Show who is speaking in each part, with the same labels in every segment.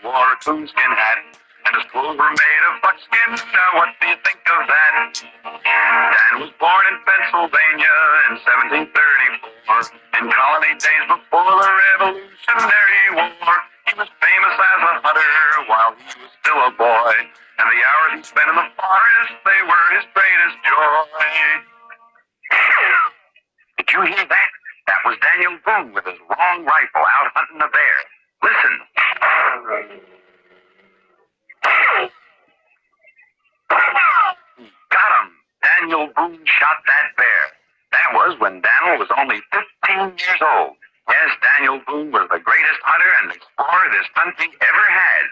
Speaker 1: wore a coonskin hat, and his clothes were made of buckskin. Now what do you think of that? Dan was born in Pennsylvania in 1734, in colony days before the Revolutionary War. He was famous as a hunter while he was still a boy, and the hours he spent in the forest, they were his greatest joy. Did you hear that? That was Daniel Boone with his long rifle out hunting a bear. Listen. Got him. Daniel Boone shot that bear. That was when Daniel was only 15 years old. Yes, Daniel Boone was the greatest hunter and explorer this country ever had.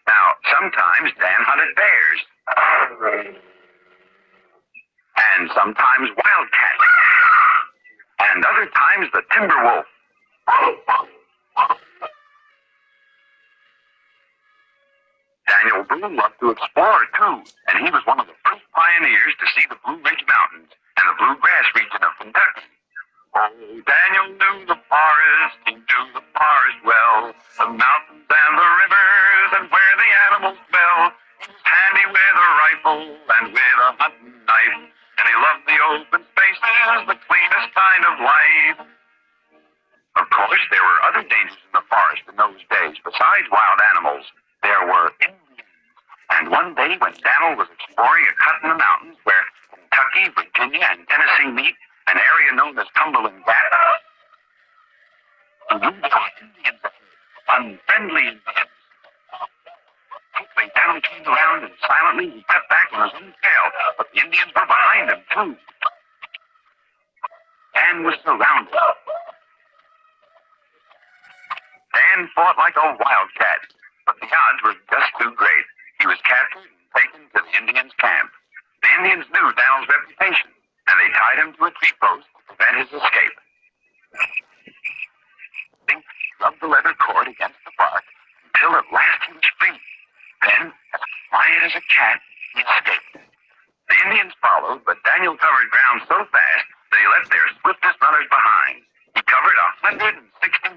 Speaker 1: Now, sometimes Dan hunted bears. And sometimes wildcats. And other times the timber wolf. Daniel Boone loved to explore, too, and he was one of the first pioneers to see the Blue Ridge Mountains and the bluegrass region of Kentucky. Oh, Daniel knew the forest, he knew the forest well, the mountains and the rivers and where the animals dwell. He was handy with a rifle and with a hunting knife, and he loved the open spaces, the cleanest kind of life. Of course, there were other dangers in the forest in those days. Besides wild animals, there were Indians. And one day when Daniel was exploring a cut in the mountains where Kentucky, Virginia, and Tennessee meet, an area known as Cumberland Gap, he knew there were Indians ahead, unfriendly Indians. Quickly, Daniel turned around and silently he cut back on his own trail, but the Indians were behind him, too. Dan was surrounded. Dan fought like a wildcat, but the odds were just too great. He was captured and taken to the Indians' camp. The Indians knew Daniel's reputation, and they tied him to a tree post to prevent his escape. They rubbed the leather cord against the bark until at last he was free. Then, as quiet as a cat, he escaped. The Indians followed, but Daniel covered ground so fast that he left their swiftest runners behind. He covered 160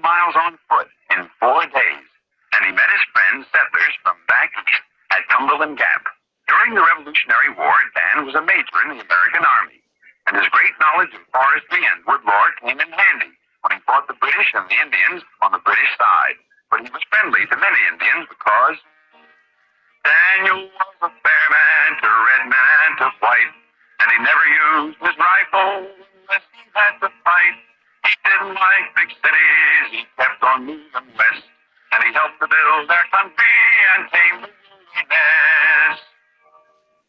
Speaker 1: miles on foot in 4 days, and he met his friends, settlers from back east at Cumberland Gap. During the Revolutionary War, Dan was a major in the American Army, and his great knowledge of forestry and woodlore came in handy when he fought the British and the Indians on the British side. But he was friendly to many Indians because Daniel was a fair man to red man to white, and he never used his rifle unless he had to fight. He didn't like big cities, he kept on moving west, and he helped to build their country and tame the wilderness.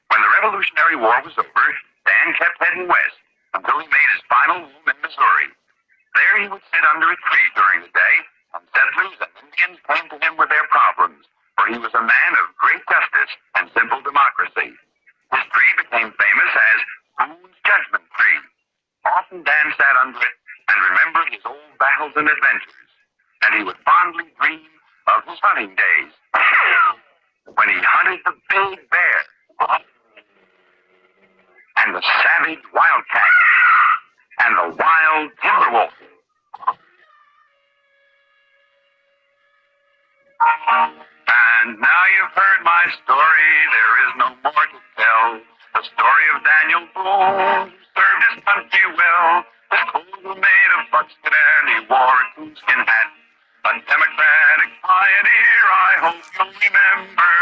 Speaker 1: When the Revolutionary War was over, Dan kept heading west until he made his final move in Missouri. There he would sit under a tree during the day, and settlers and Indians came to him with their problems, for he was a man of great justice and simple democracy. His tree became famous as Boone's Judgment Tree. Often Dan sat under it and remembered his old battles and adventures, and he would fondly dream of his hunting days when he hunted the big bear and the savage wildcat and the wild timber wolf. And now you've heard my story, there is no more to tell. The story of Daniel Boone, who served his country well. His clothes were made of buckskin and he wore a coonskin hat. A democratic pioneer, I hope you'll remember